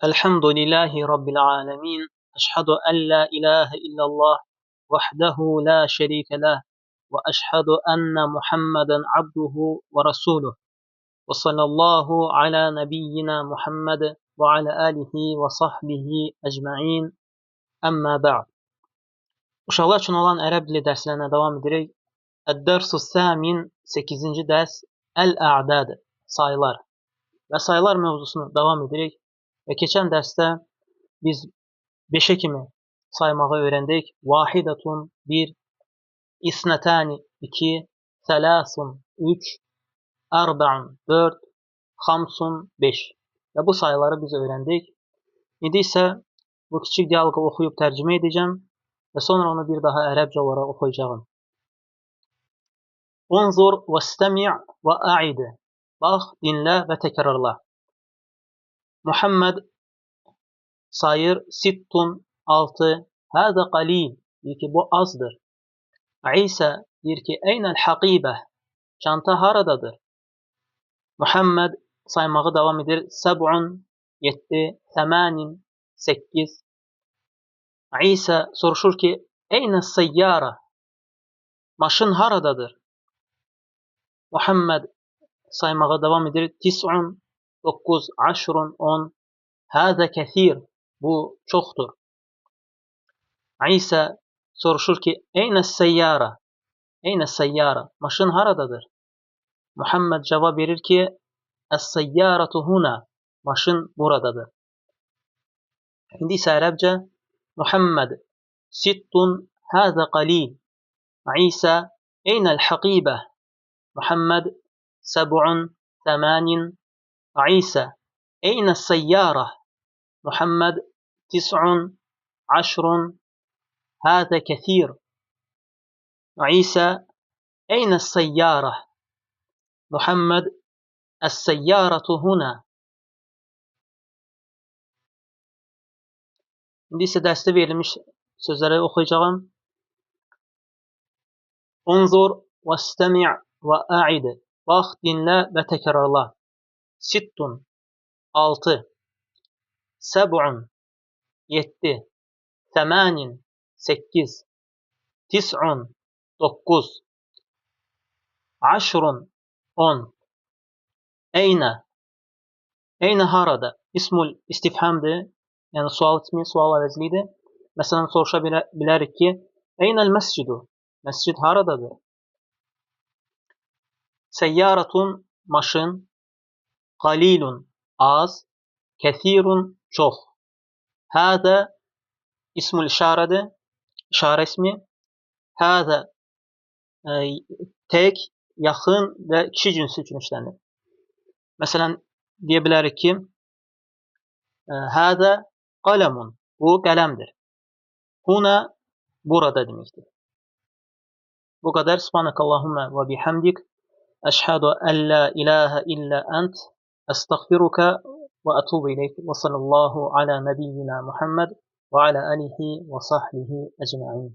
Elhamdülillahi Rabbil alemin. Eşhedü en la ilahe illallah vahdehu la şerike leh. Ve eşhedü enne Muhammeden abduhu ve resuluh. Ve sallallahu ala nebiyyina Muhammed ve ala alihi ve sahbihi ecma'in. Əmmə ba'd. Uşaqlar üçün olan ərəb dili dərslərinə davam edirik. Əd-dərsus səmin 8-ci dərs Əl-A'dad, sayılar və sayılar mövzusunu davam edirik. Və keçən dərsdə biz 5-ə kimi saymağı öyrəndik. Vahidətun 1, İsnətəni 2, Sələsun 3, Ərba'un 4, Xamsun 5 və bu sayıları biz öyrəndik. İndi isə bu kiçik dialoqu oxuyub tərcümə edəcəm və sonra onu bir daha ərəbcə olaraq oxuyacağım. Unzur və istəmi' və a'id. Bax, dinlə və təkrarla. Muhammed sayır, sittun 6, hədə qalil, deyir ki, bu azdır. İsa deyir ki, eynəl haqibə, çanta haradadır? Muhammed saymağı davam edir, səb'un 7, səmənin 8. İsa soruşur ki, eynəs səyyara, maşın haradadır? Muhammed saymağa davam edir, tis'un 9, aşrun 10, hədə kəthir, bu çoxdur. İsa soruşur ki, eynəs səyyara, eynəs səyyara, maşın haradadır? Muhammed cavab verir ki, əs-səyyaratu huna, maşın buradadır. İndi isə ərəbcə, Muhammed sittun hədə qalil, İsa eynəl haqibə, Muhammed səb'un 8, İsa eynəs səyyara, Muhammed tis'un 10, هذا كثير. عيسى أين السيارة؟ محمد السيارة هنا. İndi isə dərsdə verilmiş sözləri oxuyacağım. Unzur və istəmi' və a'id. Bax, dinlə və təkrarla. Sittun 6, səb'un 7, səmənin 8, tis'un 9, aşrun 10. Eynə harada? İsmul istifhamdır. Yəni sual ismi, sual əvəzlidir. Məsələn, soruşa bilərik ki, eynəl məscidu? Məscid haradadır? Səyyaratun maşın, qalilun az, kəthirun çox. Hədə ismul işarədir. İşarə ismi. Hədə tək, yaxın və kişi cinsi üçün işlənir. Məsələn, deyə bilərik ki, hədə qələmun, bu qələmdir. Huna, burada deməkdir. Bu qədər. Subhanakallahumma və bihamdik. Əşhədu ən la ilahə illə ənt. Əstəğfiruka və ətubu ileyk. Və sallallahu ala nəbiyyina Muhammed və ala alihi və sahbihi əcma'in.